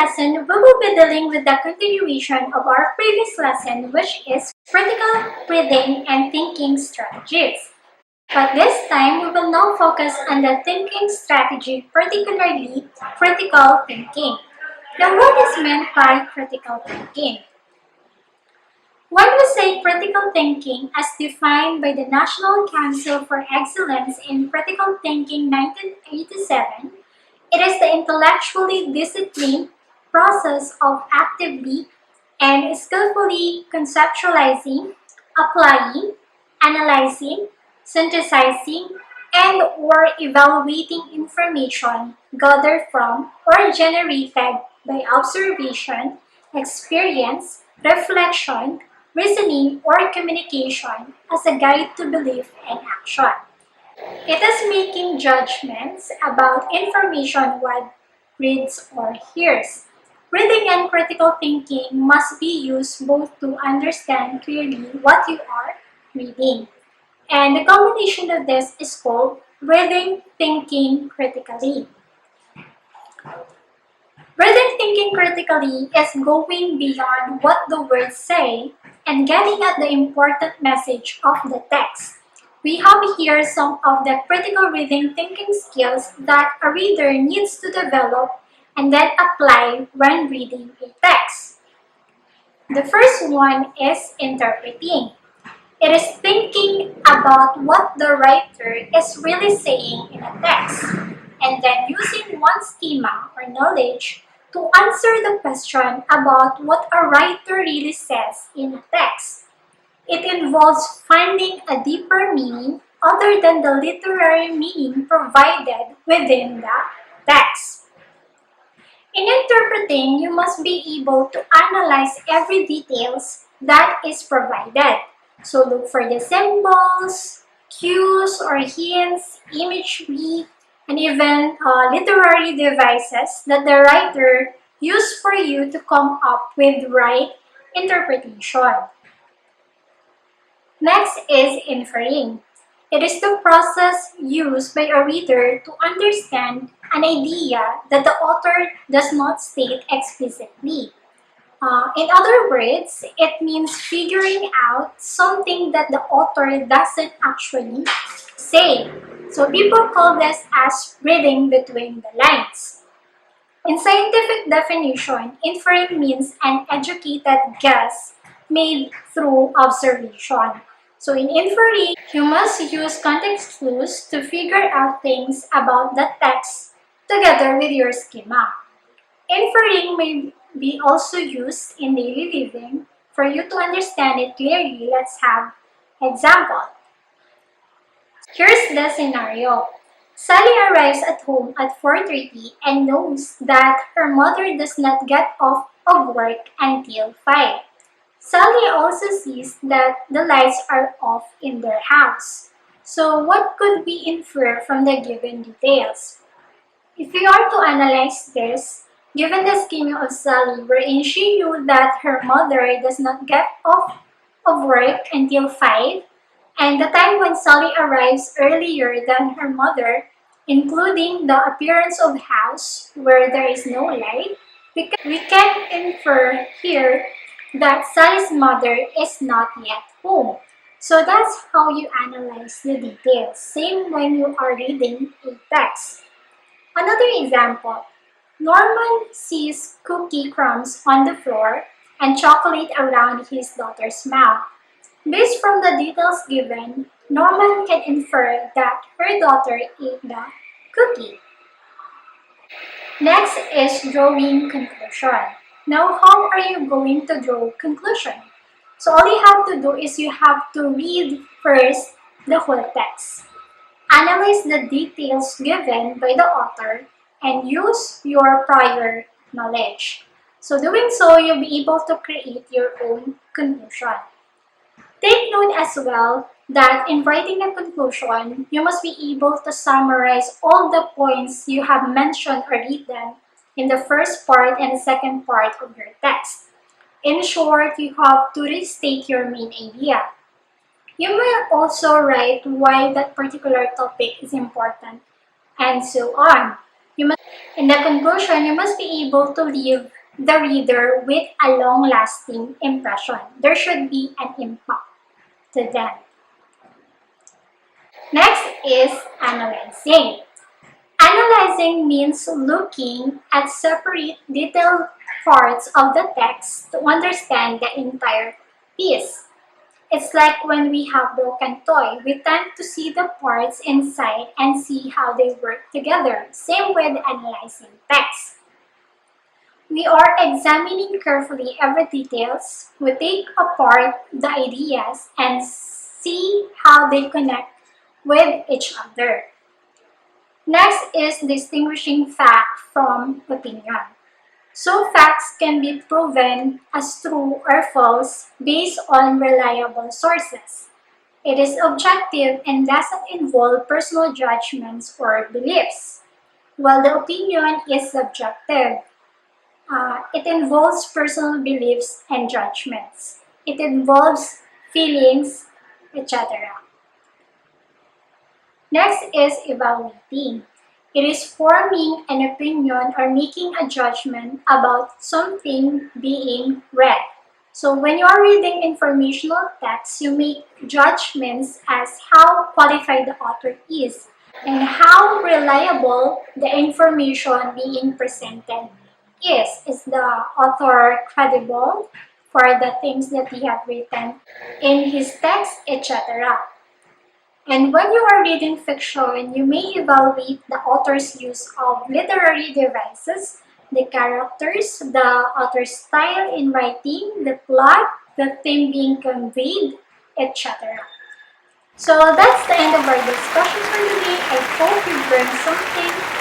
lesson, we will be dealing with the continuation of our previous lesson, which is critical reading and thinking strategies. But this time, we will now focus on the thinking strategy, particularly critical thinking. Now, what is meant by critical thinking? When we say critical thinking as defined by the National Council for Excellence in Critical Thinking 1987, it is the intellectually disciplined process of actively and skillfully conceptualizing, applying, analyzing, synthesizing, and or evaluating information gathered from or generated by observation, experience, reflection, reasoning, or communication as a guide to belief and action. It is making judgments about information one reads or hears. Reading and critical thinking must be used both to understand clearly what you are reading. And the combination of this is called reading thinking critically. Reading thinking critically is going beyond what the words say and getting at the important message of the text. We have here some of the critical reading thinking skills that a reader needs to develop and then apply when reading a text. The first one is interpreting. It is thinking about what the writer is really saying in a text, and then using one's schema or knowledge to answer the question about what a writer really says in a text. It involves finding a deeper meaning other than the literary meaning provided within the text. In interpreting, you must be able to analyze every details that is provided. So look for the symbols, cues or hints, imagery, and even literary devices that the writer used for you to come up with the right interpretation. Next is inferring. It is the process used by a reader to understand an idea that the author does not state explicitly. In other words, it means figuring out something that the author doesn't actually say. So people call this as reading between the lines. In scientific definition, inferring means an educated guess made through observation. So in inferring, you must use context clues to figure out things about the text together with your schema. Inferring may be also used in daily living. For you to understand it clearly, let's have example. Here's the scenario. Sally arrives at home at 4:30 and knows that her mother does not get off of work until 5. Sally also sees that the lights are off in their house. So what could we infer from the given details? If we are to analyze this, given the schema of Sally wherein she knew that her mother does not get off of work until 5, and the time when Sally arrives earlier than her mother, including the appearance of house where there is no light, we can infer here that Sally's mother is not yet home. So that's how you analyze the details. Same when you are reading a text. Another example. Norman sees cookie crumbs on the floor and chocolate around his daughter's mouth. Based from the details given, Norman can infer that her daughter ate the cookie. Next is drawing conclusion. Now, how are you going to draw conclusion? So all you have to do is you have to read first the whole text. Analyze the details given by the author and use your prior knowledge. So doing so, you'll be able to create your own conclusion. Take note as well that in writing a conclusion, you must be able to summarize all the points you have mentioned or written in the first part and the second part of your text. In short, you have to restate your main idea. You may also write why that particular topic is important, and so on. In the conclusion, you must be able to leave the reader with a long-lasting impression. There should be an impact to them. Next is analyzing. Analyzing means looking at separate detailed parts of the text to understand the entire piece. It's like when we have broken toy, we tend to see the parts inside and see how they work together. Same with analyzing text. We are examining carefully every details. We take apart the ideas and see how they connect with each other. Next is distinguishing fact from opinion. So facts can be proven as true or false based on reliable sources. It is objective and doesn't involve personal judgments or beliefs, while the opinion is subjective. It involves personal beliefs and judgments. It involves feelings, etc. Next is evaluating. It is forming an opinion or making a judgment about something being read. So when you are reading informational text, you make judgments as how qualified the author is and how reliable the information being presented is. Is the author credible for the things that he have written in his text, etc. And when you are reading fiction, you may evaluate the author's use of literary devices, the characters, the author's style in writing, the plot, the theme being conveyed, etc. So that's the end of our discussion for today. I hope you learned something